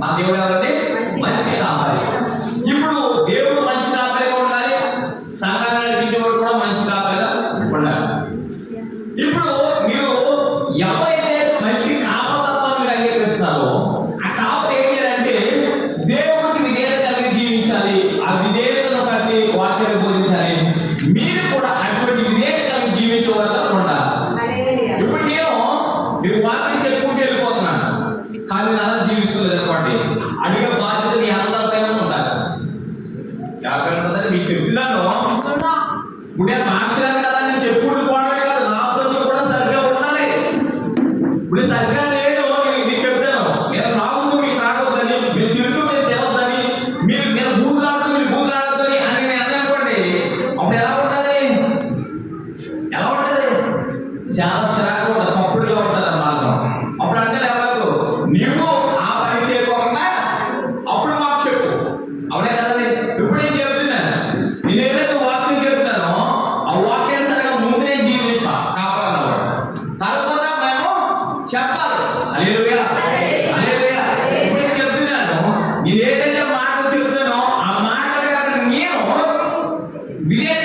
మా దేవుడు ఎవరంటే మంచి కాపరి. ఇప్పుడు దేవుడు మంచి కాపరిగా ఉండాలి, సంఘాన్ని నడిపించేవాడు కూడా మంచి కాపరిగా ఉండాలి. ఇప్పుడు మీరు ఎవరైతే మంచి కాపరత్వాన్ని మీరు అంగీకరిస్తున్నారో ఆ కాపరి ఏం చేయాలంటే దేవుడికి విధేయత కలిగి జీవించాలి, ఆ విధేయతను బట్టి వాక్యాన్ని బోధించాలి. మీరు కూడా అటువంటి విధేయత కలిగి జీవించే వాళ్ళ ఉండాలి. ఇప్పుడు నేను మీకు వాక్యం చెప్పుకుంటూ వెళ్ళిపోతున్నాను, కానీ నేను జీవిస్తుంది అనుకోండి, అడిగే బాధ్యత మీ అందరిపైన ఉండాలి. ఎవరిపైన ఉంటుందని మీకు చెప్తున్నాను. ఇప్పుడు నేను మాస్టర్ కదా, నేను చెప్పుకుంటూ పోవడమే కాదు, నా ప్రజలు కూడా సరిగ్గా ఉండాలి. ఇప్పుడు సరిగ్గా లేదు నీకు చెప్తాను, నేను త్రాగుతూ మీకు త్రాగొద్దని, మీరు తింటూ మీరు తినొద్దని, మీరు బూతులాడుతూ మీరు బూతులాడొద్దని అని నేను అనుకోండి, అప్పుడు ఎలా ఉంటుంది? ఎలా ఉంటుంది? చాలా శ్రాగా ఉంటుంది, తప్పుడుగా ఉంటుంది ఆ మార్గం. అప్పుడు అంటే ఎవరు నీవు ఆ పని చేయకుండా అప్పుడు మాకు చెప్పు, అవునే కదండి. ఇప్పుడు ఏం చెప్తున్నాను, నేను ఏదైతే వాక్యం చెప్తానో ఆ వాక్యాన్ని సరిగా ముందు నేను జీవించా కాపాడాలి, తర్వాత మేము చెప్పాలి. హల్లెలూయా, హల్లెలూయా. ఇప్పుడు నేను చెప్తున్నాను, నేను ఏదైతే మాటలు చెప్తానో ఆ మాటలు నేను విధేయత